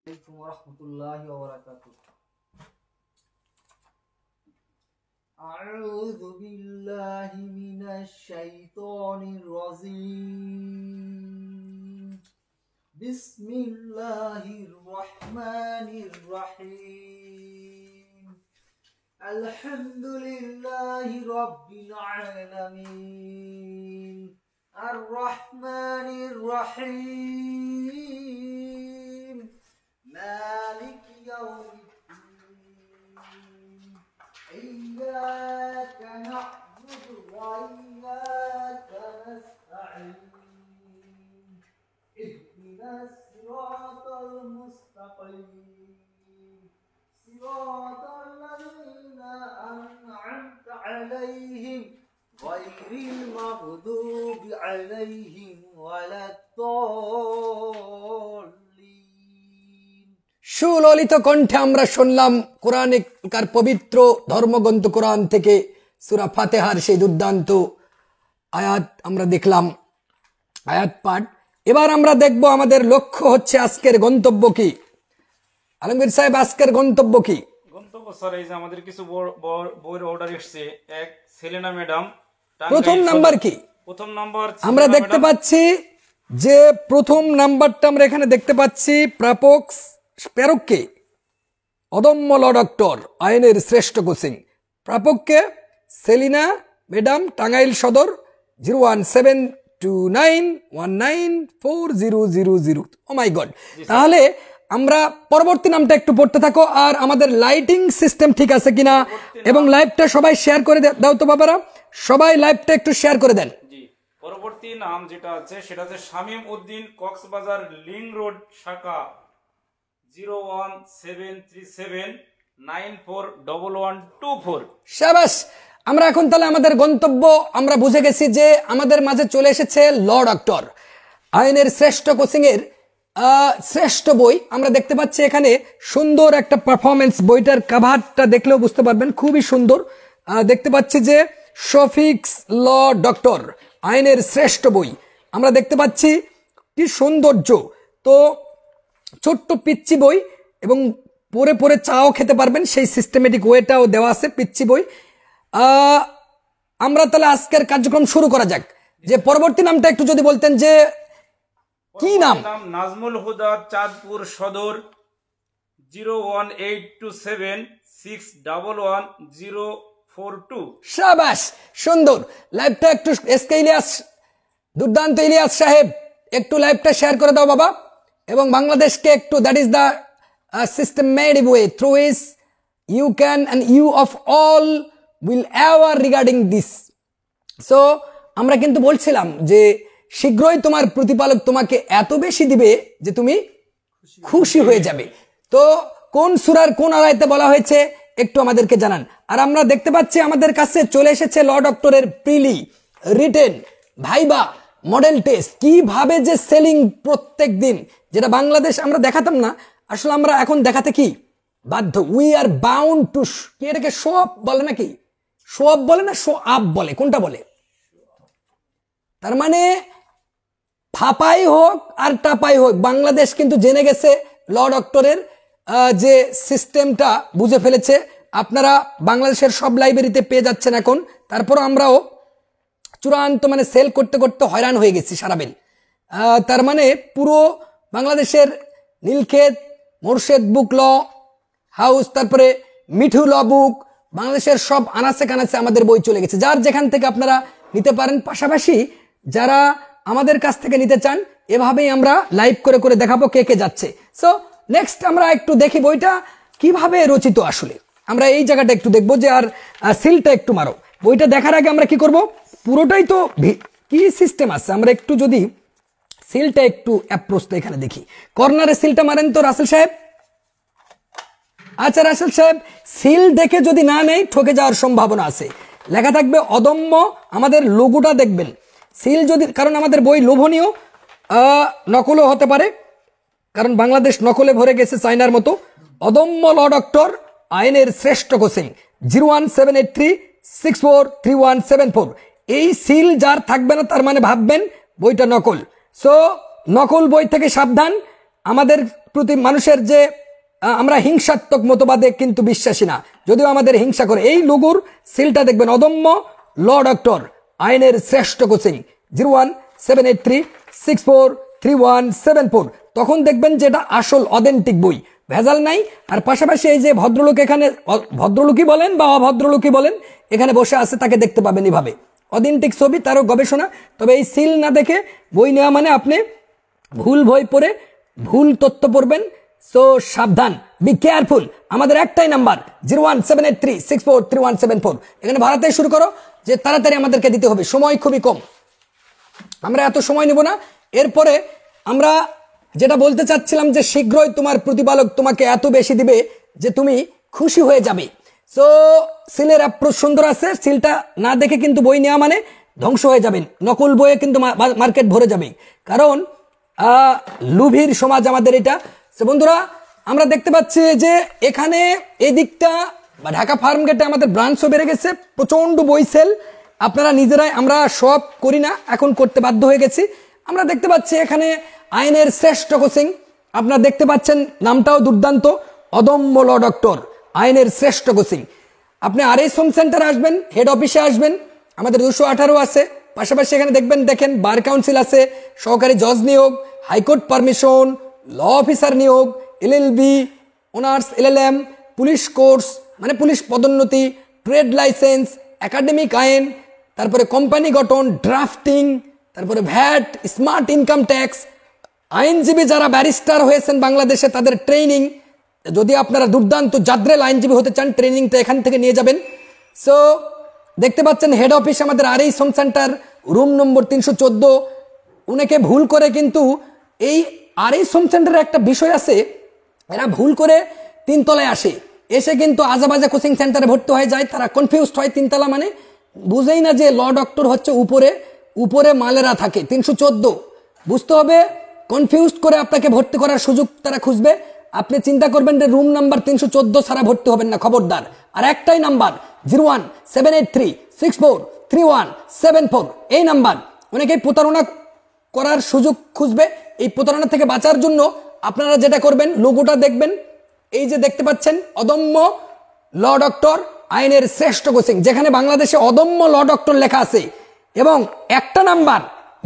عليكم ورحمة الله وبركاته. أعوذ بالله من الشيطان الرجيم. بسم الله الرحمن الرحيم. الحمد لله رب العالمين الرحمن الرحيم مالك يوم الدين إياك نعبد وإياك نستعين اهدنا الصراط المستقيم صراط الذين أنعمت عليهم غير المغضوب عليهم ولا الضالين। সুললিত কণ্ঠে আমরা শুনলাম কোরআনের পবিত্র ধর্মগ্রন্থ কোরআন থেকে সূরা ফাতিহার সেই দুর্দান্ত আয়াত আমরা দেখলাম, আয়াত পাঠ। এবার আমরা দেখব আমাদের লক্ষ্য হচ্ছে আজকের গন্তব্য কি। আলমগীর সাহেব, আজকের গন্তব্য কি? গন্তব্য স্যার এই যে আমাদের কিছু বইয়ের অর্ডার এসেছে। এক সেলেনা ম্যাডাম, প্রথম নাম্বার কি? প্রথম নাম্বার আমরা দেখতে পাচ্ছি যে প্রথম নাম্বারটা আমরা এখানে দেখতে পাচ্ছি প্রেরককে অদম্য ল ডক্টর, আইনের শ্রেষ্ঠ কোচিং। প্রাপককে সেলিনা ম্যাডাম, টাঙ্গাইল সদর 01729194000। ও মাই গড। তাহলে আমরা পরবর্তী নামটা একটু পড়তে থাকো, আর আমাদের লাইটিং সিস্টেম ঠিক আছে কিনা এবং লাইভটা সবাই শেয়ার করে দাও তো বাবারা, সবাই লাইভটা একটু শেয়ার করে দেন। জি, পরবর্তী নাম যেটা আছে সেটা হচ্ছে শামীম উদ্দিন, কক্সবাজার লিং রোড, শাখা 01737941124। শাবাশ। আমরা এখন তাহলে আমাদের গন্তব্য আমরা বুঝে গেছি যে আমাদের মাঝে চলে এসেছে ল ডক্টর, আইনের শ্রেষ্ঠ কোচিং এর শ্রেষ্ঠ বই। আমরা দেখতে পাচ্ছি এখানে সুন্দর একটা পারফরমেন্স, বইটার কাভারটা দেখলেও বুঝতে পারবেন খুবই সুন্দর। দেখতে পাচ্ছি যে শফিক্স ল ডক্টর, আইনের শ্রেষ্ঠ বই। আমরা দেখতে পাচ্ছি কি সৌন্দর্য। তো ছোট্ট পিচ্চি বই এবং পরে পরে চাও খেতে পারবেন, সেই সিস্টেমেটিক ওয়েটাও দেওয়া আছে, পিচ্চি বই। আমরা তাহলে আজকের কার্যক্রম শুরু করা যাক। যে পরবর্তী নামটা একটু যদি বলতেন যে কি নাম? নাজমুল হুদা, চাঁদপুর সদর 01827611042। শাবাশ, সুন্দর। লাইভটা একটু এসকে ইলিয়াস, দুর্দান্ত ইলিয়াস সাহেব, একটু লাইভটা শেয়ার করে দাও বাবা, এবং বাংলাদেশকে একটু, that is the systematic way through which you can and you of all will ever regarding this. So আমরা কিন্তু বলছিলাম যে শীঘ্রই তোমার প্রতিপালক তোমাকে এত বেশি দিবে যে তুমি খুশি হয়ে যাবে। তো কোন সূরার কোন আয়াতে বলা হয়েছে একটু আমাদেরকে জানান। আর আমরা দেখতে পাচ্ছি আমাদের কাছে চলে এসেছে ল ডক্টরের প্রিলি, রিটেন, ভাইবা, মডেল টেস্ট, কিভাবে যে সেলিং প্রত্যেক দিন, যেটা বাংলাদেশ আমরা দেখাতাম না, আসলে আমরা এখন দেখাতে কি বাধ্য। উই আর বাউন্ড টু, কি এটাকে শো আপ বলে নাকি, শো আপ বলে না শো আপ বলে, কোনটা বলে? তার মানে ফাপাই হোক আর টাপাই হোক, বাংলাদেশ কিন্তু জেনে গেছে ল ডক্টরের যে সিস্টেমটা বুঝে ফেলেছে। আপনারা বাংলাদেশের সব লাইব্রেরিতে পেয়ে যাচ্ছেন এখন। তারপর আমরাও চূড়ান্ত মানে সেল করতে করতে হয়রান হয়ে গেছি সারাবেল। তার মানে পুরো বাংলাদেশের নীলক্ষেত, মোর্শেদ বুক ল হাউস, তারপরে মিঠু ল বুক, বাংলাদেশের সব আনাচে কানাচে আমাদের বই চলে গেছে, যার যেখান থেকে আপনারা নিতে পারেন। পাশাপাশি যারা আমাদের কাছ থেকে নিতে চান, এভাবেই আমরা লাইভ করে করে দেখাবো কে কে যাচ্ছে। সো নেক্সট আমরা একটু দেখি বইটা কিভাবে রচিত। আসলে আমরা এই জায়গাটা একটু দেখবো যে, আর সিলটা একটু মারো। বইটা দেখার আগে আমরা কি করব, পুরোটাই তো কি সিস্টেম আছে, আমরা একটু যদি সিলটা একটু অ্যাপ্রোচটা এখানে দেখি। কর্নারে সিলটা মারেন তো রাসেল সাহেব। আচ্ছা রাসেল সাহেব, সিল দেখে যদি না নেই ঠকে যাওয়ার সম্ভাবনা আছে। লেখা থাকবে অদম্য, আমাদের লোগোটা দেখবেন। সিল যদি, কারণ আমাদের বই লোভনীয়, নকলও হতে পারে, কারণ বাংলাদেশ নকলে ভরে গেছে চায়নার মতো। অদম্য ল ডক্টর, আইনের শ্রেষ্ঠ কোচিং 01783643174। এই সিল যার থাকবে না তার মানে ভাববেন বইটা নকল। সো নকল বই থেকে সাবধান। আমাদের প্রতি মানুষের যে আমরা হিংসাত্মক মতবাদে কিন্তু বিশ্বাসী না, যদিও আমাদের হিংসা করে। এই লোগোর সিলটা দেখবেন, অদম্য ল ডক্টর, আইনের শ্রেষ্ঠ কোচিং, 01783643174। তখন দেখবেন যে এটা আসল অথেন্টিক বই, ভেজাল নাই। আর পাশাপাশি এই যে ভদ্রলোক, এখানে ভদ্রলোকই বলেন বা অভদ্রলোকই বলেন, এখানে বসে আছে, তাকে দেখতে পাবেন এইভাবে, অথেন্টিক ছবি, তারও গবেষণা। তবে এই সিল না দেখে বই নেওয়া মানে আপনি ভুল বই পড়ে ভুল তথ্য পড়বেন। সো সাবধান, বি কেয়ারফুল। আমাদের একটাই নাম্বার 01783643174। এখানে ভাড়াতেই শুরু করো, যে তাড়াতাড়ি আমাদেরকে দিতে হবে, সময় খুবই কম, আমরা এত সময় নেব না। এরপরে আমরা যেটা বলতে চাচ্ছিলাম যে শীঘ্রই তোমার প্রতিপালক তোমাকে এত বেশি দিবে যে তুমি খুশি হয়ে যাবে। সো সিলের অ্যাপ্রোচ সুন্দর আছে, সিলটা না দেখে কিন্তু বই নেওয়া মানে ধ্বংস হয়ে যাবেন। নকল বইয়ে কিন্তু মার্কেট ভরে যাবে, কারণ লুভির সমাজ আমাদের এটা। সো বন্ধুরা, আমরা দেখতে পাচ্ছি যে এখানে এই দিকটা বা ঢাকা ফার্ম গেটে আমাদের ব্রাঞ্চও বেড়ে গেছে, প্রচন্ড বই সেল। আপনারা নিজেরাই, আমরা সব করি না, এখন করতে বাধ্য হয়ে গেছি। আমরা দেখতে পাচ্ছি এখানে আইনের শ্রেষ্ঠ কোচিং, আপনারা দেখতে পাচ্ছেন, নামটাও দুর্দান্ত, অদম্য ল ডক্টর, আইনের শ্রেষ্ঠ কোচিং। আপনি আরএস হোম সেন্টার আসবেন, হেড অফিসে আসবেন, আমাদের 218 আছে। পাশাপাশি এখানে দেখেন বার কাউন্সিল আছে, সহকারী জজ নিয়োগ, হাইকোর্ট পারমিশন, ল অফিসার নিয়োগ, LLB, honours LLM, police course মানে পুলিশ পদোন্নতি, ট্রেড লাইসেন্স, একাডেমিক আইন, তারপরে কোম্পানি গঠন, ড্রাফটিং, তারপরে ভ্যাট, স্মার্ট ইনকাম ট্যাক্স, আইনজীবী যারা ব্যারিস্টার হয়েছেন বাংলাদেশে তাদের ট্রেনিং। যদি আপনারা দুর্দান্ত জাদ্রেল আইনজীবী হতে চান, ট্রেনিংটা এখান থেকে নিয়ে যাবেন। সো দেখতে পাচ্ছেন হেড অফিস আমাদের RS home centre, room number 314। উনাকে ভুল করে কিন্তু এই আরএস হোম সেন্টারের একটা বিষয় আছে, এরা ভুল করে 3 তলায় আসে, এসে কিন্তু আজাবাজা কোচিং সেন্টারে ভর্তি হয়ে যায়। তারা কনফিউজড হয়, 3 তলা মানে বুঝেই না যে ল ডক্টর হচ্ছে উপরে, উপরে মালেরা থাকে 314। বুঝতে হবে, কনফিউজড করে আপনাকে ভর্তি করার সুযোগ তারা খুঁজবে। আপনি চিন্তা করবেন যে রুম নাম্বার 314 ছাড়া ভর্তি হবেন না, খবরদার। আর একটাই নাম্বার 01783643174, এই নাম্বার। অনেকেই প্রতারণা করার সুযোগ খুঁজবে। এই প্রতারণা থেকে বাঁচার জন্য আপনারা যেটা করবেন, লোগোটা দেখবেন, এই যে দেখতে পাচ্ছেন অদম্য ল ডক্টর, আইনের শ্রেষ্ঠ কোচিং, যেখানে বাংলাদেশে অদম্য ল ডক্টর লেখা আছে। এবং একটা নাম্বার,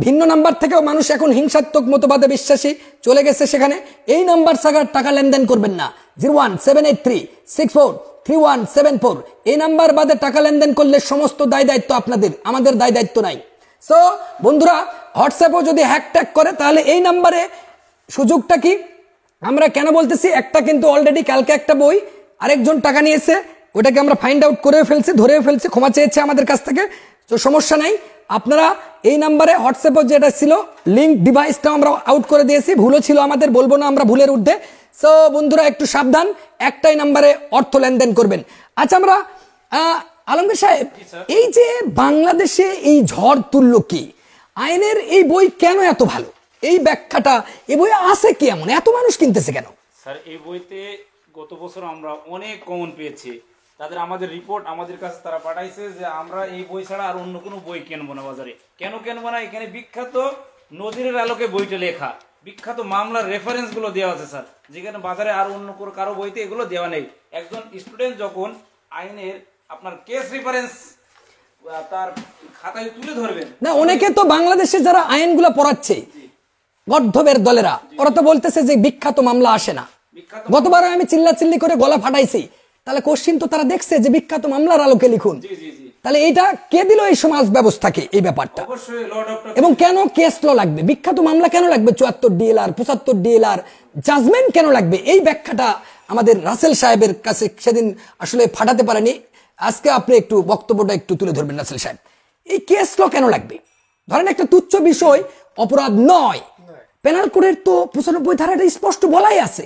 ভিন্ন নাম্বার থেকেও মানুষ এখন হিংসাত্মক মতবাদে বিশ্বাসী চলে গেছে সেখানে। এই নাম্বার ছাড়া টাকা লেনদেন করবেন না, 01783643174। এই নাম্বার বাদে টাকা লেনদেন করলে সমস্ত দায় দায়িত্ব আপনাদের, আমাদের দায় দায়িত্ব নাই। সো বন্ধুরা, হোয়াটসঅ্যাপও যদি হ্যাক ট্যাগ করে তাহলে এই নাম্বারে সুযোগটা কি, আমরা কেন বলতেছি, একটা কিন্তু অলরেডি কালকে একটা বই আরেকজন টাকা নিয়েছে, ওটাকে আমরা ফাইন্ড আউট করে ফেলছি, ধরেও ফেলছি, ক্ষমা চেয়েছে আমাদের কাছ থেকে। তো সমস্যা নাই, আপনারা এই নাম্বারে হোয়াটসঅ্যাপে যেটা ছিল লিঙ্ক ডিভাইসটা আমরা আউট করে দিয়েছি, ভুলও ছিল আমাদের, বলবো না আমরা ভুলের ঊর্ধ্বে। সো বন্ধুরা একটু সাবধান, একটাই নাম্বারে অর্থ লেনদেন করবেন। আচ্ছা, আমরা আলমগীর সাহেব, এই যে বাংলাদেশে এই ঝড় তুলল কি, আইনের এই বই কেন এত ভালো, এই ব্যাখ্যাটা এই বই আছে কি, এমন এত মানুষ কিনতেছে কেন? স্যার, এই বইতে গত বছর আমরা অনেক কমন পেয়েছি। তাদের আমাদের রিপোর্ট আমাদের কাছে তারা পাঠাইছে যে আমরা এই বই ছাড়া আর অন্য কোনো বই কিনবো না বাজারে। কেন কিনবো না? এখানে বিখ্যাত নজিরের আলোকে বইটা লেখা, বিখ্যাত মামলার রেফারেন্স গুলো দেওয়া আছে স্যার, যেখানে বাজারে আর অন্য কারো বইতে এগুলো দেওয়া নেই। একজন স্টুডেন্ট যখন আইনের আপনার কেস রেফারেন্স তার খাতায় তুলে ধরবেন না, অনেকে তো বাংলাদেশে যারা আইনগুলো পড়াচ্ছে গর্ধবের দলেরা, ওরা তো বলতেছে যে বিখ্যাত মামলা আসে না। গতবার আমি চিল্লাচিল্লি করে গলা ফাটাইছি, তাহলে কোশ্চিন তো তারা দেখছে যে বিখ্যাত মামলার আলোকে লিখুন। তাহলে এইটা কে দিল এই সমাজ ব্যবস্থাকে এই ব্যাপারটা? এবং কেন কেস ল লাগবে, বিখ্যাত মামলা কেন লাগবে, 74 ডিএলআর 75 ডিএলআর জাজমেন্ট কেন লাগবে? এই ব্যাখ্যাটা আমাদের রাসেল সাহেবের কাছে সেদিন আসলে ফাটাতে পারেনি। আজকে আপনি একটু বক্তব্যটা একটু তুলে ধরবেন রাসেল সাহেব, এই কেস ল কেন লাগবে? ধরেন একটা তুচ্ছ বিষয়, অপরাধ নয়, পেনাল কোডের তো 95 ধারাটা স্পষ্ট বলাই আছে।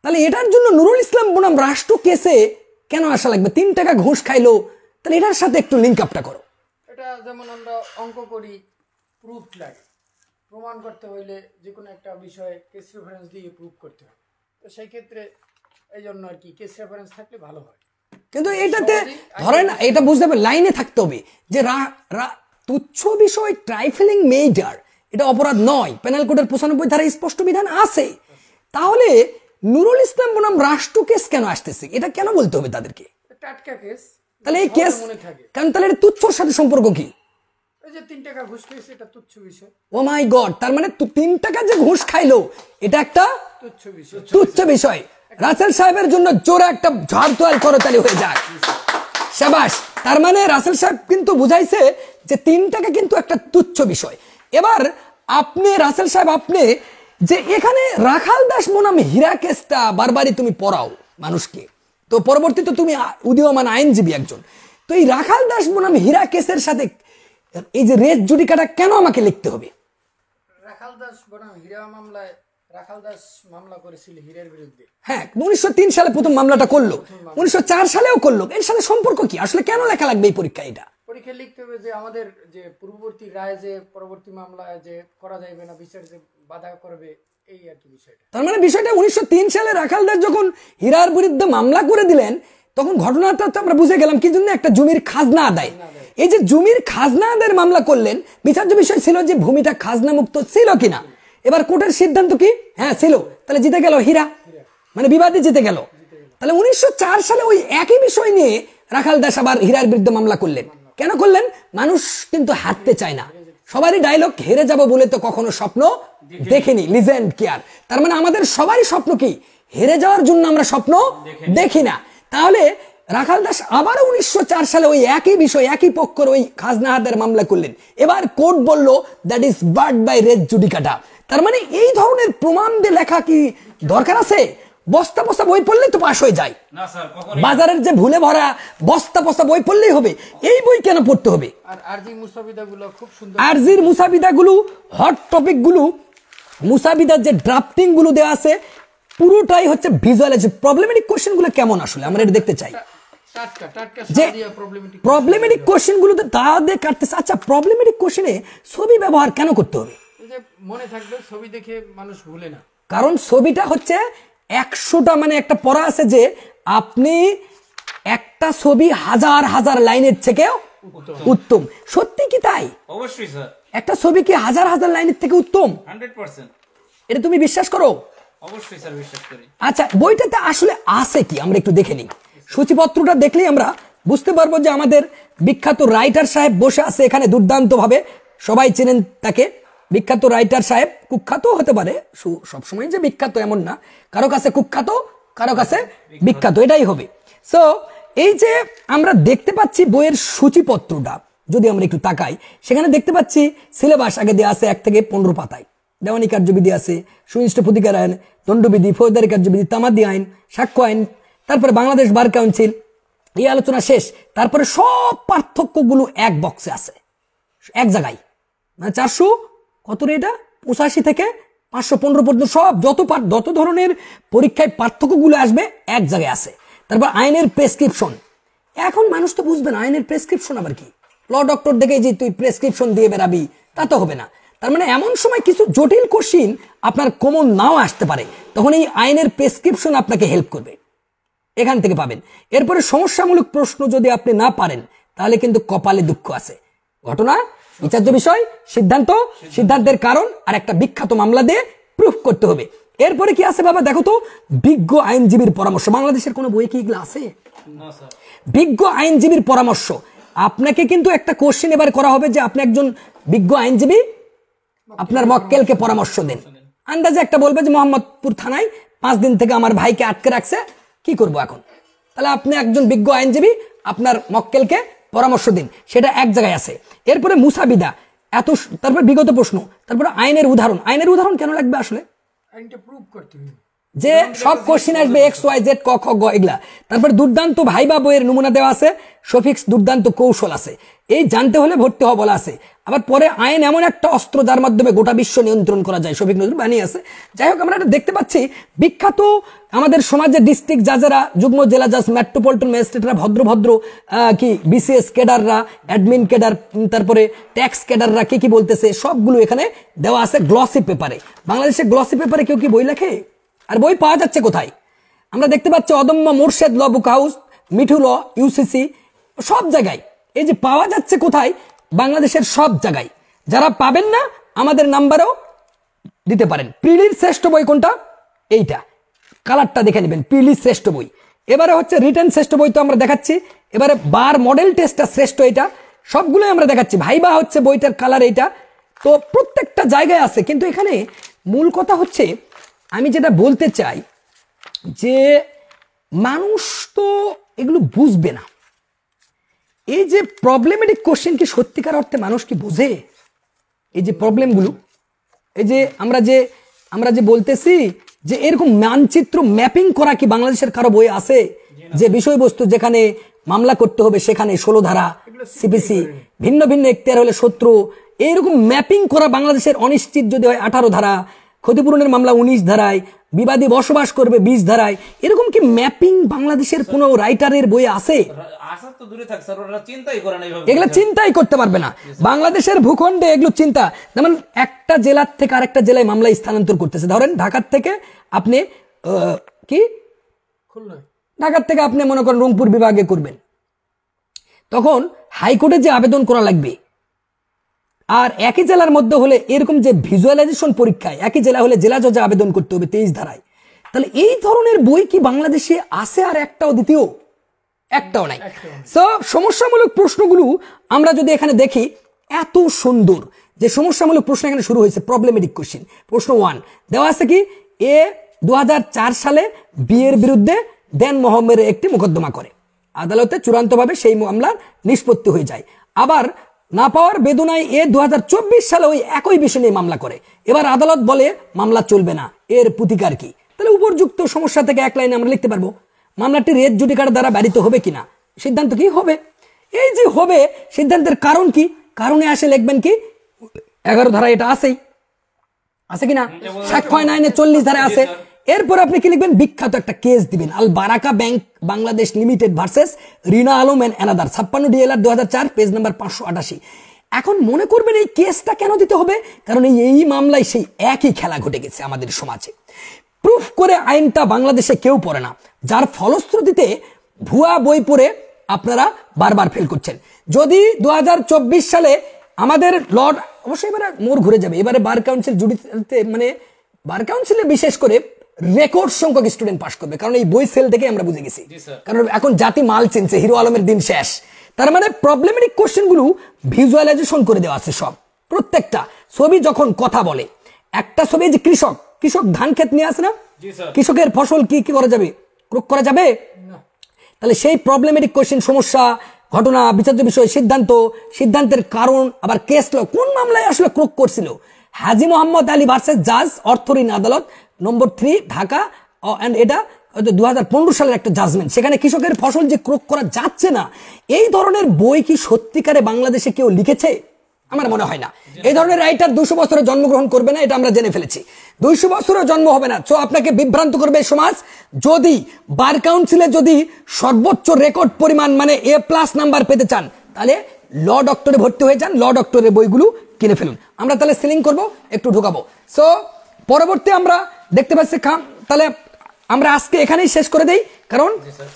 তাহলে এটার জন্য নুরুল ইসলাম বনাম রাষ্ট্র কেসে কেন আসা লাগবে? 3 টাকা ঘুষ খাইলো, তাহলে এটার সাথে একটু লিঙ্ক আপটা করো। এটা যেমন আমরা অঙ্ক করি, প্রুফ লাগে, প্রমাণ করতে হইলে যে কোনো একটা বিষয়ে কেস রেফারেন্স দিয়ে প্রুফ করতে হয়। তো সেই ক্ষেত্রে এই জন্য আর কি কেস রেফারেন্স থাকলে ভালো হয়। কিন্তু এটাতে ধরেন এটা বুঝতে হবে, লাইনে থাকতে হবে যে তুচ্ছ বিষয় ট্রাইফেলিং মেইডার এটা অপরাধ নয়, পেনাল কোডের 95 ধারা স্পষ্ট বিধান আছে। তাহলে নুরুল ইসলাম বনাম রাষ্ট্র কেস কেন আসতেছে, এটা কেন বলতে হবে তাদেরকে? টাটকা কেস, তাহলে এই কেস মনে থাকে। কারণ তাহলে এটা তুচ্ছর সাথে সম্পর্ক কি? এই যে 3 টাকা ঘুষ খেয়েছে, এটা তুচ্ছ বিষয়। ও মাই গড, তার মানে 3 টাকা যে ঘুষ খাইলো এটা একটা তুচ্ছ বিষয়। তুচ্ছ বিষয়। রাসেল সাহেবের জন্য জোরে একটা ঝড় করতালি হয়ে যাক, শাবাশ। তার মানে রাসেল সাহেব কিন্তু বুঝাইছে যে 3 টাকা কিন্তু একটা তুচ্ছ বিষয়। এবার আপনি রাসেল সাহেব, আপনি যে এখানে রাখাল দাস বনাম হীরা কেসটা বারবারই তুমি পড়াও মানুষকে, তো পরবর্তীতে তুমি উদীয়মান আইনজীবী একজন, তো এই রাখাল দাস বনাম হীরা কেসের সাথে এই যে রেস জুডিকাটা কেন আমাকে লিখতে হবে? রাখাল দাস বনাম হীরা মামলায় রাখাল দাস মামলা করেছিল হীরের বিরুদ্ধে। হ্যাঁ, 1903 সালে প্রথম মামলাটা করলো, 1904 সালেও করলো। এর সাথে সম্পর্ক কি আসলে, কেন লেখা লাগবে এই পরীক্ষা? এটা পরীক্ষা লিখতে হবে যে আমাদের যে পূর্ববর্তী রায় যে পরবর্তী মামলায় যে করা যাবে না, বিচার যে বাধা করবে, এই আর কি বিষয়টা। তার মানে বিষয়টা 1903 সালে রাখাল দাস যখন হীরার বিরুদ্ধে মামলা করে দিলেন, তখন ঘটনাটা তো আমরা বুঝে গেলাম কি জন্য, একটা জমির খাজনা আদায়। এই যে জমির খাজনা আদায়ের মামলা করলেন, বিচার্য বিষয় ছিল যে ভূমিটা খাজনা মুক্ত ছিল কিনা। এবার কোর্টের সিদ্ধান্ত কি? হ্যাঁ ছিল, তাহলে জিতে গেল হীরা, মানে বিবাদে জিতে গেল। তাহলে 1904 সালে ওই একই বিষয় নিয়ে রাখাল দাস আবার হীরার বিরুদ্ধে মামলা করলেন। কেন করলেন? মানুষ কিন্তু হারতে চায় না, সবারই ডায়লগ হেরে যাব বলে তো কখনো স্বপ্ন দেখিনি, লিজেন্ড কেয়ার। তার মানে আমাদের সবারই স্বপ্ন কি? হেরে যাওয়ার জন্য আমরা স্বপ্ন দেখি না। তাহলে রাখাল দাস আবার 1904 সালে ওই একই বিষয়, একই পক্ষের ওই খাজনা আদায়ের মামলা করলেন। এবার কোর্ট বলল that is barred by res judicata. তার মানে এই ধরনের প্রমাণ দিয়ে লেখা কি দরকার আছে? বস্তা বস্তা বই পড়লেই তো পাশ হয়ে যায়। বাজারের যে ভুলে ভরা বস্তা বস্তা বই পড়লেই হবে, এই বই কেন পড়তে হবে? আর আরজি মুসাবিদাগুলো খুব সুন্দর, আরজির মুসাবিদাগুলো, হট টপিক গুলো, মুসাবিদার যে ড্রাফটিং গুলো দেওয়া আছে পুরোটাই হচ্ছে ভিজুয়ালাইজ। প্রবলেমেটিক কোশ্চেন গুলো কেমন আসলে আমরা এটা দেখতে চাই, টাটকা টাটকা যে সাদিয়া প্রবলেমেটিক প্রবলেমেটিক কোশ্চেন গুলোতে তা দিয়ে কাটতেছে। আচ্ছা, প্রবলেমেটিক কোশ্চেনে ছবি ব্যবহার কেন করতে হবে? এই যে মনে থাকবে, ছবি দেখে মানুষ ভুলে না। কারণ ছবিটা হচ্ছে 100টা, মানে একটা পড়া আছে যে আপনি একটা ছবি হাজার হাজার লাইনের থেকেও উত্তম। সত্যি কি তাই? অবশ্যই স্যার, একটা ছবি কি হাজার হাজার লাইনের থেকে উত্তম? 100%। এটা তুমি বিশ্বাস করো? অবশ্যই স্যার, বিশ্বাস করি। আচ্ছা, বইটাতে আসলে আছে কি আমরা একটু দেখে নিই। সূচিপত্রটা দেখলেই আমরা বুঝতে পারবো যে আমাদের বিখ্যাত রাইটার সাহেব বসে আছে এখানে দুর্দান্ত ভাবে, সবাই চেনেন তাকে। বিখ্যাত রাইটার সাহেব, কুখ্যাত হতে পারে, সবসময় যে বিখ্যাত এমন না, কারো কাছে কুখ্যাত, কারো কাছে বিখ্যাত, এটাই হবে। সো এই যে আমরা দেখতে পাচ্ছি বইয়ের সূচিপত্রটা, যদি আমরা একটু তাকাই, সেখানে দেখতে পাচ্ছি সিলেবাস আগে দেওয়া আছে 1 থেকে 15 পাতায়। দেওয়ানি কার্যবিধি আছে, সুনিষ্ঠ প্রতিকার আইন, দণ্ডবিধি, ফৌজদারি কার্যবিধি, তামাদি আইন, সাক্ষ্য আইন, তারপরে বাংলাদেশ বার কাউন্সিল, এই আলোচনা শেষ। তারপরে সব পার্থক্যগুলো এক বক্সে আছে, এক জায়গায়, মানে 400 কত রে এটা 85 থেকে 515 পর্যন্ত সব যত ধরনের পরীক্ষায় পার্থক্যগুলো আসবে এক জায়গায় আছে। তারপর আইনের প্রেসক্রিপশন। এখন মানুষ তো বুঝবে না আইনের প্রেসক্রিপশন আবার কি। ল ডক্টর দেখে যে তুই প্রেসক্রিপশন দিয়ে বেরাবি, তা তো হবে না। তার মানে এমন সময় কিছু জটিল কোশ্চিন আপনার কমন নাও আসতে পারে, তখন এই আইনের প্রেসক্রিপশন আপনাকে হেল্প করবে, এখান থেকে পাবেন। এরপরে সমস্যামূলক প্রশ্ন যদি আপনি না পারেন, তাহলে কিন্তু কপালে দুঃখ আছে। ঘটনা, বিচার্য বিষয়, সিদ্ধান্ত, সিদ্ধান্তের কারণ, আর একটা বিখ্যাত মামলা দিয়ে প্রুফ করতে হবে। এরপরে কি আছে বাবা, দেখো তো, বিজ্ঞ আইনজীবীর পরামর্শ। বাংলাদেশের কোনো বই কি এগুলো আছে? বিজ্ঞ আইনজীবীর পরামর্শ। আপনাকে কিন্তু একটা কোশ্চেন এবার করা হবে যে আপনি একজন বিজ্ঞ আইনজীবী, আপনার মক্কেলকে পরামর্শ দেন। আন্দাজে একটা বলবে যে মোহাম্মদপুর থানায় 5 দিন থেকে আমার ভাইকে আটকে রাখছে, কি করব এখন? তাহলে আপনি একজন বিজ্ঞ আইনজীবী, আপনার মক্কেলকে পরামর্শ দিন, সেটা এক জায়গায় আছে। এরপরে মুসাবিদা, তারপর বিগত প্রশ্ন, তারপরে আইনের উদাহরণ। আইনের উদাহরণ কেন লাগবে আসলে? আইনটা প্রুভ করতে হবে, যে সব কোশ্চেন আসবে XYZ ক খ গ এগুলা। তারপর দুর্দান্ত ভাইবা বইয়ের নমুনা দেওয়া আছে, শফিক্স দুর্দান্ত কৌশল আছে, এই জানতে হলে ভর্তি হওয়া বলা আছে। আবার পরে আইন এমন একটা অস্ত্র যার মাধ্যমে গোটা বিশ্ব নিয়ন্ত্রণ করা যায়, শফিক নজরুল বানিয়ে আছে। যাই হোক, আমরা এটা দেখতে পাচ্ছি বিখ্যাত আমাদের সমাজের ডিস্ট্রিক্ট জাজেরা, যুগ্ম জেলা জাজ, মেট্রোপলিটন ম্যাজিস্ট্রেটরা, ভদ্র কি BCS ক্যাডাররা, অ্যাডমিন ক্যাডার, তারপরে ট্যাক্স ক্যাডাররা কি বলতেছে সবগুলো এখানে দেওয়া আছে গ্লসি পেপারে। বাংলাদেশে গ্লসি পেপারে কেউ কি বই লেখে? আর বই পাওয়া যাচ্ছে কোথায়? আমরা দেখতে পাচ্ছি অদম্য মোর্শেদ ল বুক হাউস, মিঠু ল, UCC, সব জায়গায়। এই যে পাওয়া যাচ্ছে কোথায়? বাংলাদেশের সব জায়গায়। যারা পাবেন না আমাদের নাম্বারও দিতে পারেন। প্রিলির শ্রেষ্ঠ বই কোনটা? এইটা কালারটা দেখে নেবেন, পিলি শ্রেষ্ঠ বই। এবারে হচ্ছে রিটেন শ্রেষ্ঠ বই তো আমরা দেখাচ্ছি, এবারে বার মডেল টেস্টটা শ্রেষ্ঠ, এটা সবগুলোই আমরা দেখাচ্ছি। ভাইবা হচ্ছে বইটার কালার এইটা, তো প্রত্যেকটা জায়গায় আছে। কিন্তু এখানে মূল কথা হচ্ছে আমি যেটা বলতে চাই যে মানুষ তো এগুলো বুঝবে না। এই যে প্রবলেমেটিক কোশ্চেন কি সত্যিকার অর্থে মানুষ কি বোঝে? এই যে প্রবলেমগুলো, এই যে আমরা যে বলতেছি যে এরকম মানচিত্র ম্যাপিং করা কি বাংলাদেশের কারো বই আছে? যে বিষয়বস্তু যেখানে মামলা করতে হবে সেখানে 16 ধারা সিপিসি, ভিন্ন ভিন্ন এখতিয়ার হলে 17, এইরকম ম্যাপিং করা বাংলাদেশের অনিশ্চিত যদি হয় 18 ধারা, ক্ষতিপূরণের মামলা 19 ধারায়, বিবাদী বসবাস করবে 20 ধারায়, এরকম কি ম্যাপিং বাংলাদেশের কোন রাইটারের বই আছে? এগুলো চিন্তাই করতে পারবে না। বাংলাদেশের ভূখণ্ডে এগুলো চিন্তা, যেমন একটা জেলার থেকে আরেকটা জেলায় মামলা স্থানান্তর করতেছে। ধরেন ঢাকার থেকে আপনি ঢাকার থেকে আপনি মনে করেন রংপুর বিভাগে করবেন, তখন হাইকোর্টে যে আবেদন করা লাগবে, আর একই জেলার মধ্যে হলে এরকম যে ভিজুয়ালাইজেশন পরীক্ষায় একই জেলা হলে জেলা জজে আবেদন করতে হবে 23 ধারায়। তাহলে এই ধরনের বই কি বাংলাদেশে আছে? আর একটাও দ্বিতীয় একটাও নাই। সো সমস্যামূলক প্রশ্নগুলো আমরা যদি এখানে দেখি, এত সুন্দর যে সমস্যামূলক প্রশ্ন এখানে শুরু হয়েছে। প্রবলেমেটিক কোশ্চেন প্রশ্ন 1 দেওয়া আছে কি, এ 2004 সালে বিয়ের বিরুদ্ধে দেন মোহাম্মদের একটি মোকদ্দমা করে, আদালতে চূড়ান্তভাবে সেই মামলার নিষ্পত্তি হয়ে যায়। আবার না পাওয়ার বেদনায় এ 2024 সালে ওই একই বিষয় নিয়ে মামলা করে। এবার আদালত বলে মামলা চলবে না, এর প্রতিকার কি? তাহলে উপযুক্ত সমস্যা থেকে এক লাইনে আমরা লিখতে পারবো, মামলাটি রেট জুডিকার দ্বারা বারিত হবে কিনা, সিদ্ধান্ত কি হবে। এই যে হবে, সিদ্ধান্তের কারণ কি, কারণে আসে লিখবেন কি 11 ধারা, এটা আছে কিনা, সাক্ষ্য আইনে 40 ধারা আছে। এরপর আপনি কি লিখবেন, বিখ্যাত একটা কেস দিবেন, Al Baraka bank Bangladesh limited versus Rina Alam and another, 56 DLR 2004, page number 588। এখন মনে করবেন এই কেসটা কেন দিতে হবে, কারণ এই মামলায় সেই একই খেলা ঘটে গেছে আমাদের সমাজে। প্রুফ করে আইনটা বাংলাদেশে কেউ পড়ে না, যার ফলশ্রুতিতে ভুয়া বই পড়ে আপনারা বারবার ফেল করছেন। যদি 2024 সালে আমাদের লর্ড, অবশ্যই এবারে মোর ঘুরে যাবে, এবারে বার কাউন্সিল জুডিশিয়ালতে মানে বার কাউন্সিলে বিশেষ করে রেকর্ড সংখ্যক স্টুডেন্ট পাস করবে, কারণ এই বই সেল থেকে আমরা বুঝে গেছি। কারণ এখন জাতি মাল চিনছে, হিরো আলমের দিন শেষ। তার মানে প্রবলেমেটিক কোশ্চেন গুলো ভিজুয়ালাইজেশন করে দেওয়া আছে সব, প্রত্যেকটা ছবি যখন কথা বলে। একটা ছবি যে কৃষক ধান ক্ষেত নিয়ে আসে না, কৃষকের ফসল কি করা যাবে, ক্রোক করা যাবে? তাহলে সেই প্রবলেমেটিক কোশ্চেন, সমস্যা, ঘটনা, বিচার্য বিষয়, সিদ্ধান্তের কারণ, আবার কেস ল, কোন মামলায় আসলে ক্রোক করছিল। হাজী মোহাম্মদ আলী ভার্সেস জাজ অর্থ ঋণ আদালত নম্বর 3 ঢাকা, এটা 2015 সালের একটা জাজমেন্ট। সেখানে কৃষকের ফসল যে ক্রোক করা যাচ্ছে না, এই ধরনের বই কি সত্যিকারে বাংলাদেশে কেউ লিখেছে? আমার মনে হয় না। এই ধরনের রাইটার 200 বছরে জন্মগ্রহণ করবে না, এটা আমরা জেনে ফেলেছি। 200 বছরে জন্ম হবে না। তো আপনাকে বিভ্রান্ত করবে সমাজ। যদি বার কাউন্সিলে যদি সর্বোচ্চ রেকর্ড পরিমাণ মানে A+ নাম্বার পেতে চান, তাহলে ল ডক্টরে ভর্তি হয়ে যান, ল ডক্টরের বইগুলো কিনে ফেলুন। আমরা তাহলে সিলিং করব, একটু ঢুকাবো। সো পরবর্তী আমরা দেখতে পাচ্ছি তাহলে আমরা আজকে এখানেই শেষ করে দেই, কারণ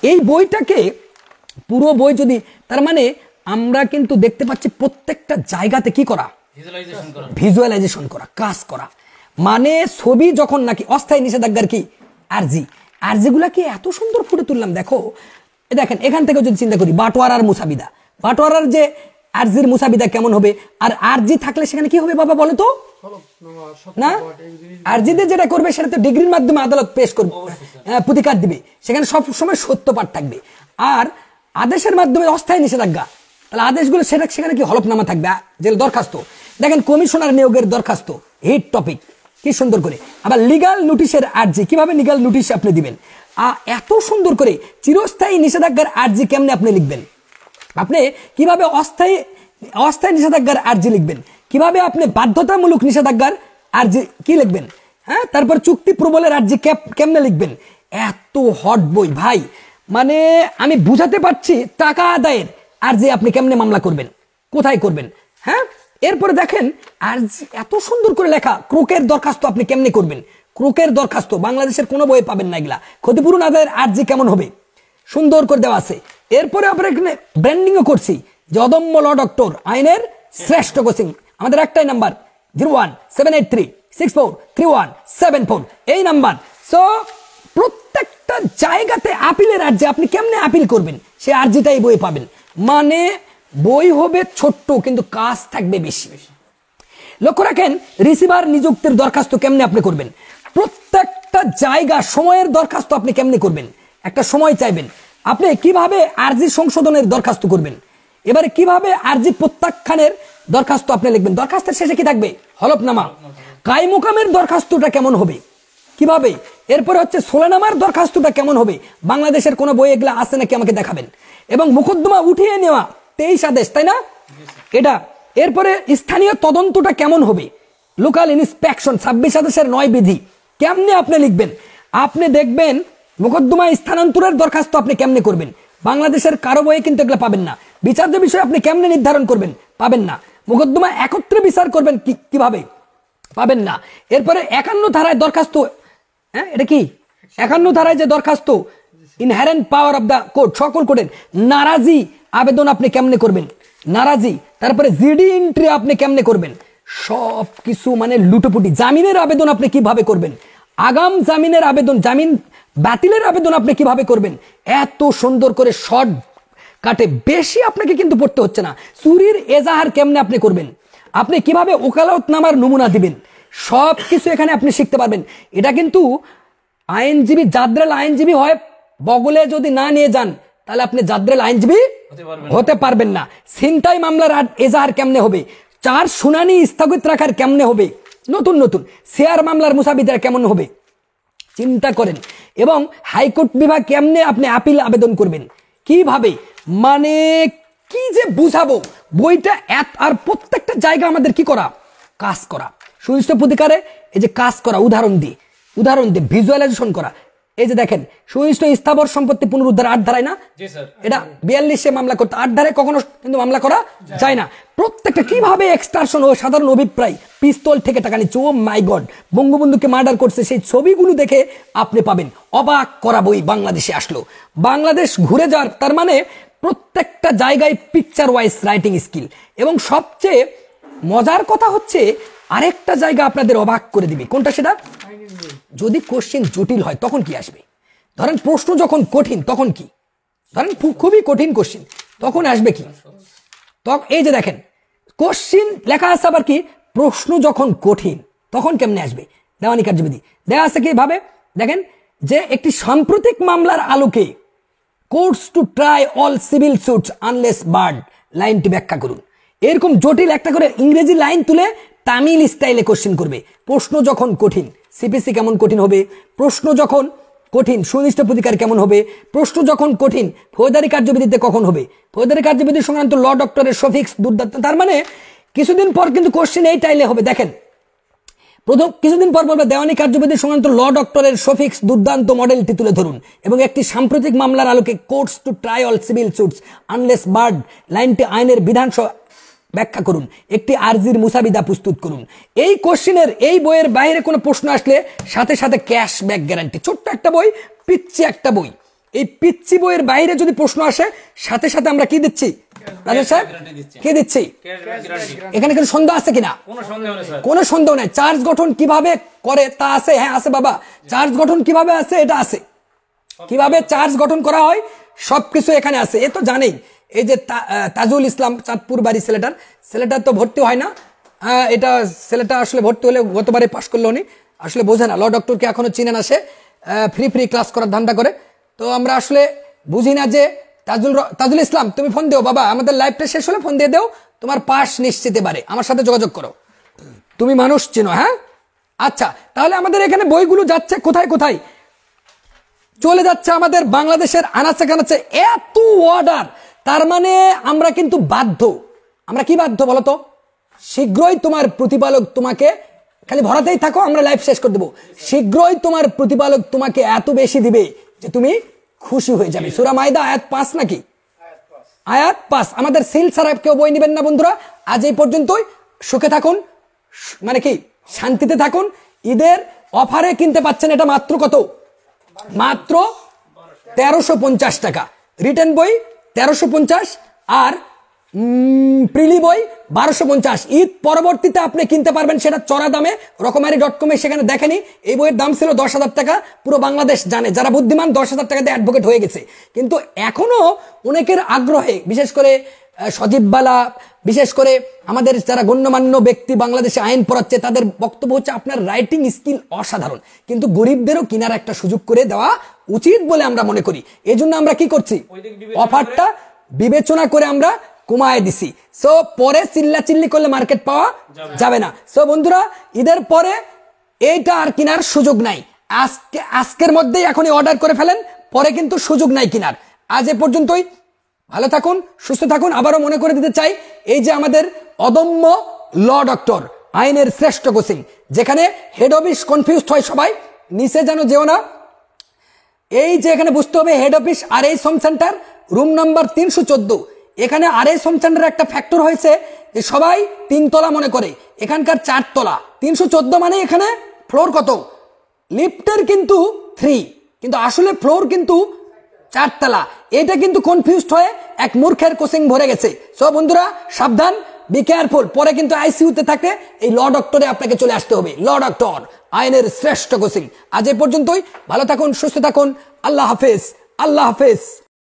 এই বইটাকে পুরো বই যদি, তার মানে আমরা কিন্তু দেখতে পাচ্ছি প্রত্যেকটা জায়গাতে কি করা, ভিজুয়ালাইজেশন করা, কাজ করা। মানে ছবি যখন নাকি অস্থায়ী নিষেধাজ্ঞার কি আরজিগুলা কি এত সুন্দর ফুটে তুললাম। দেখেন এখান থেকে যদি চিন্তা করি, বাটোয়ারার মুসাবিদা, বাটোয়ারার যে আরজির মুসাবিদা কেমন হবে, আর আরজি থাকলে সেখানে কি হবে বাবা বলো তো? না, আরজিতে যেটা করবে সেটা তো ডিগ্রির মাধ্যমে আদালত পেশ করবে, প্রতিকার দিবে, সেখানে সব সময় সত্য পাঠ থাকবে। আর আদেশের মাধ্যমে অস্থায়ী নিষেধাজ্ঞা, তাহলে আদেশগুলো সেখানে কি হলফনামা থাকবে, যে দরখাস্ত। দেখেন কমিশনার নিয়োগের দরখাস্ত, হিট টপিক, কি সুন্দর করে। আবার লিগাল নোটিশের আরজি, কিভাবে লিগাল নোটিশ আপনি দিবেন, এত সুন্দর করে। চিরস্থায়ী নিষেধাজ্ঞার আরজি কেমনে আপনি লিখবেন, আপনি কিভাবে অস্থায়ী নিষেধাজ্ঞার আরজি লিখবেন, কিভাবে আপনি বাধ্যতামূলক নিষেধাজ্ঞার আরজি কি লিখবেন, হ্যাঁ, তারপর চুক্তি প্রবলের আরজি কেমনে লিখবেন। এত হট বই ভাই, মানে আমি বুঝাতে পারছি টাকা আদায়ের আরজি আপনি কেমনে মামলা করবেন, কোথায় করবেন, হ্যাঁ। এরপরে দেখেন আরজি এত সুন্দর করে লেখা, ক্রোকের দরখাস্ত আপনি কেমনে করবেন, ক্রোকের দরখাস্ত বাংলাদেশের কোনো বইয়ে পাবেন না। এগুলা ক্ষতিপূরণ আদায়ের আরজি কেমন হবে, সুন্দর করে দেওয়া আছে। এরপরে আমরা এখানে ব্র্যান্ডিংও করছি যে অদম্য ল ডক্টর, আইনের শ্রেষ্ঠ কোচিং। আমাদের একটাই নাম্বার 017836431744, এই নাম্বার। সো প্রত্যেকটা জায়গাতে আপিলের আর্জি, আপনি কেমনে আপিল করবেন সে আর্জিটা এই বইয়ে পাবেন। মানে বই হবে ছোট্ট কিন্তু কাজ থাকবে বেশি। লক্ষ্য রাখেন, রিসিভার নিযুক্তির দরখাস্ত কেমনে আপনি করবেন, প্রত্যেকটা জায়গা সময়ের দরখাস্ত আপনি কেমনে করবেন, একটা সময় চাইবেন, আপনি কিভাবে আরজি সংশোধনের দরখাস্ত করবেন, এবারে কিভাবে আরজি প্রত্যাখ্যানের দরখাস্ত আপনি লিখবেন, দরখাস্তের শেষে কি থাকবে, হলফনামা, কায়মুকামের দরখাস্তটা কেমন হবে, কিভাবে, এরপরে হচ্ছে সোলেনামার দরখাস্তটা কেমন হবে, বাংলাদেশের কোন বই এগুলা আছে নাকি আমাকে দেখাবেন, এবং মোকদ্দমা উঠিয়ে নেওয়া 23 আদেশ, তাই না এটা, এরপরে স্থানীয় তদন্তটা কেমন হবে, লোকাল ইন্সপেকশন 26 আদেশের 9 বিধি কেমনে আপনি লিখবেন, আপনি দেখবেন মোকদ্দমা স্থানান্তরের দরখাস্ত আপনি কেমনে করবেন, বাংলাদেশের কারো বইয়ে কিন্তু এগুলো পাবেন না, বিচার্য বিষয় আপনি কেমনে নির্ধারণ করবেন, পাবেন না, মোকদ্দমা একত্রে বিচার করবেন কিভাবে, পাবেন না, এরপরে 51 ধারায় দরখাস্ত, হ্যাঁ এটা কি 51 ধারায় যে দরখাস্ত inherent power of the court, সকল কোর্টের নারাজি আবেদন আপনি কেমনে করবেন, নারাজি, তারপরে জিডি এন্ট্রি আপনি কেমনে করবেন, সব কিছু মানে লুটোপুটি, জামিনের আবেদন আপনি কিভাবে করবেন, আগাম জামিনের আবেদন, জামিন বাতিলের আবেদন আপনি কিভাবে করবেন, এত সুন্দর করে শর্ট কাটে, বেশি আপনাকে কিন্তু পড়তে হচ্ছে না, চুরির এজাহার কেমনে আপনি করবেন, আপনি কিভাবে ওকালতনামার নমুনা দিবেন, সব কিছু এখানে আপনি শিখতে পারবেন। এটা কিন্তু আইনজীবী, জাদরেল আইনজীবী হয় বগলে যদি না নিয়ে যান তাহলে আপনি জাদরেল আইনজীবী হতে পারবেন না। ছিনতাই মামলার এজাহার কেমনে হবে, 4 শুনানি স্থগিত রাখার কেমনে হবে, নতুন নতুন শেয়ার মামলার মুসাবিদার কেমন হবে চিন্তা করেন, এবং হাইকোর্ট বিভাগ কেমনে আপনি আপিল আবেদন করবেন, কিভাবে, মানে কি যে বুঝাবো, বইটা আর প্রত্যেকটা জায়গা আমাদের কি করা, কাজ করা, সুনির্দিষ্ট প্রতিকারে এই যে কাজ করা, উদাহরণ দিয়ে ভিজুয়ালাইজেশন করা, এই যে দেখেন সুনির্দিষ্ট স্থাবর সম্পত্তি পুনরুদ্ধার 8 ধারায় না, এটা 42 মামলা করতে, 8 ধারায় কখনো কিন্তু মামলা করা যায় না, প্রত্যেকটা কিভাবে এক্সটর্শন ও সাধারণ অভিপ্রায় পিস্তল থেকে টাকা নিচ্ছে, ও মাই গড, বঙ্গবন্ধুকে মার্ডার করছে সেই ছবিগুলো দেখে আপনি পাবেন, অবাক করা বই বাংলাদেশে আসলো, বাংলাদেশ ঘুরে যাওয়ার, তার মানে প্রত্যেকটা জায়গায় পিকচার ওয়াইজ রাইটিং স্কিল, এবং সবচেয়ে মজার কথা হচ্ছে আরেকটা জায়গা আপনাদের অবাক করে দিবে, কোনটা সেটা, যদি কোশ্চেন জটিল হয় তখন কি আসবে, ধরেন প্রশ্ন যখন কঠিন তখন কি, ধরেন খুবই কঠিন কোশ্চেন তখন আসবে কি, তখন এই যে দেখেন কোশ্চেন লেখা আছে, আবার কি প্রশ্ন যখন কঠিন তখন কেমনে আসবে, দেওয়ানি কার্যবিধি দেওয়া আছে কি ভাবে, দেখেন যে একটি সাম্প্রতিক মামলার আলোকে courts to try all civil suits unless barred, লাইনটি ব্যাখ্যা করুন, এরকম জটিল একটা করে ইংরেজি লাইন তুলে তামিল স্টাইলে কোশ্চেন করবে, প্রশ্ন যখন কঠিন, সিপিসি কেমন কঠিন হবে, প্রশ্ন যখন কঠিন সুনির্দিষ্ট প্রতিকার কেমন হবে, প্রশ্ন যখন কঠিন ফৌজদারি কার্যবিধিতে কখন হবে, ফৌজদারি কার্যবিধি সংক্রান্ত ল ডক্টরের সফিক্স দুর্দান্ত, তার মানে কিছুদিন পর কিন্তু কোশ্চেন এই টাইলে হবে, দেখেন প্রথম কিছুদিন পর বলবে দেওয়ানি কার্যবিধি সংক্রান্ত ল ডক্টরের সফিক্স দুর্দান্ত মডেলটি তুলে ধরুন, এবং একটি সাম্প্রতিক মামলার আলোকে courts to try all civil suits unless barred, লাইনটি আইনের বিধান ব্যাখ্যা করুন, একটি আরজির মুসাবিদা প্রস্তুত করুন। এই কোশ্চেনের এই বইয়ের বাইরে কোনো প্রশ্ন আসলে সাথে সাথে ক্যাশব্যাক গ্যারান্টি, ছোট্ট একটা বই, পিচ্ছি একটা বই, এই পিচ্ছি বইয়ের বাইরে যদি প্রশ্ন আসে সাথে সাথে আমরা কি দিচ্ছি, রাজা সাহেব কি দিচ্ছি, এখানে কোনো সন্দেহ আছে কিনা, কোনো সন্দেহ নাই, চার্জ গঠন কিভাবে করে তা আছে, হ্যাঁ আছে বাবা, চার্জ গঠন কিভাবে আছে এটা আছে, কিভাবে চার্জ গঠন করা হয় সবকিছু এখানে আছে, এ তো জানেই, এই যে তাজুল ইসলাম চাঁদপুর বাড়ি ছেলেটা তো ভর্তি হয় না, এটা ছেলেটা আসলে ভর্তি হলে গতবারে পাশ করলো উনি, আসলে বোঝে না, ল ডক্টরকে এখনো চিনে না, সে ফ্রি ক্লাস করার ধান্দা করে, তো আমরা আসলে বুঝি না যে তাজুল ইসলাম তুমি ফোন দিও বাবা, আমাদের লাইভটা শেষ হলে ফোন দিয়ে দেও, তোমার পাশ নিশ্চিত এবারে, আমার সাথে যোগাযোগ করো, তুমি মানুষ চিনো, হ্যাঁ আচ্ছা, তাহলে আমাদের এখানে বইগুলো যাচ্ছে কোথায় কোথায়, চলে যাচ্ছে আমাদের বাংলাদেশের আনাচে কানাচে, এত অর্ডার, তার মানে আমরা কিন্তু বাধ্য, আমরা কি বাধ্য বলতো, শীঘ্রই তোমার প্রতিপালক তোমাকে, খালি ভরাতেই থাকো আমরা লাইভ শেষ করে দেবো, শীঘ্রই তোমার প্রতিপালক তোমাকে এত বেশি দিবে যে তুমি খুশি হয়ে যাবে। সূরা মাইদা আয়াত 5 নাকি, আয়াত 5। আমাদের সিল ছাড়া কেউ বই নেবেন না বন্ধুরা, আজ এই পর্যন্তই, সুখে থাকুন, মানে কি শান্তিতে থাকুন, ঈদের অফারে কিনতে পাচ্ছেন, এটা মাত্র কত, মাত্র 1350 টাকা, রিটেন বই 1350, আর প্রিলি বই 1250, ঈদ পরবর্তীতে আপনি কিনতে পারবেন সেটা চড়া দামে। রকমারি.com সেখানে দেখেনি, এই বইয়ের দাম ছিল 10,000 টাকা। পুরো বাংলাদেশ জানে, যারা বুদ্ধিমান 10,000 টাকাতে অ্যাডভোকেট হয়ে গেছে। কিন্তু এখনো অনেকের আগ্রহে, বিশেষ করে সজীব বালা, বিশেষ করে আমাদের যারা গণ্যমান্য ব্যক্তি বাংলাদেশে আইন পড়াচ্ছে, তাদের বক্তব্য হচ্ছে আপনার রাইটিং স্কিল অসাধারণ, কিন্তু গরিবদেরও কেনার একটা সুযোগ করে দেওয়া উচিত বলে আমরা মনে করি। এই জন্য আমরা কি করছি, অফারটা বিবেচনা করে আমরা কমায় দিছি। সো পরে চিল্লাচিল্লি করলে মার্কেট পাওয়া যাবে না। সো বন্ধুরা, ঈদের পরে এইটা আর কেনার সুযোগ নাই। আজকের মধ্যেই এখনই অর্ডার করে ফেলেন, পরে কিন্তু সুযোগ নাই কেনার। আজ এ পর্যন্তই, ভালো থাকুন, সুস্থ থাকুন। আবারও মনে করে দিতে চাই, এই যে আমাদের অদম্য ল ডক্টর, আইনের শ্রেষ্ঠ কোচিং, যেখানে হেড অফিস কনফিউজড হয় সবাই, নিচে যেন যেও না। এই যে এখানে বুঝতে হবে হেড অফিস আর এই হোম সেন্টার, রুম নাম্বার 314। এখানে আরএস হোম সেন্টারের একটা ফ্যাক্টর হয়েছে যে সবাই 3 তলা মনে করে, এখানকার 4 তলা। 314 মানে এখানে ফ্লোর কত, লিফটের কিন্তু 3, কিন্তু আসলে ফ্লোর কিন্তু 4 তলা। এটা কিন্তু কনফিউজড হয়ে এক মূর্খের কোচিং ভরে গেছে। সো বন্ধুরা সাবধান, বি কেয়ারফুল। পরে কিন্তু আইসিইউতে থাকে, এই ল ডক্টরে আপনাকে চলে আসতে হবে। ল ডক্টর, আইনের শ্রেষ্ঠ কোচিং। আজ এ পর্যন্তই, ভালো থাকুন, সুস্থ থাকুন। আল্লাহ হাফেজ, আল্লাহ হাফেজ।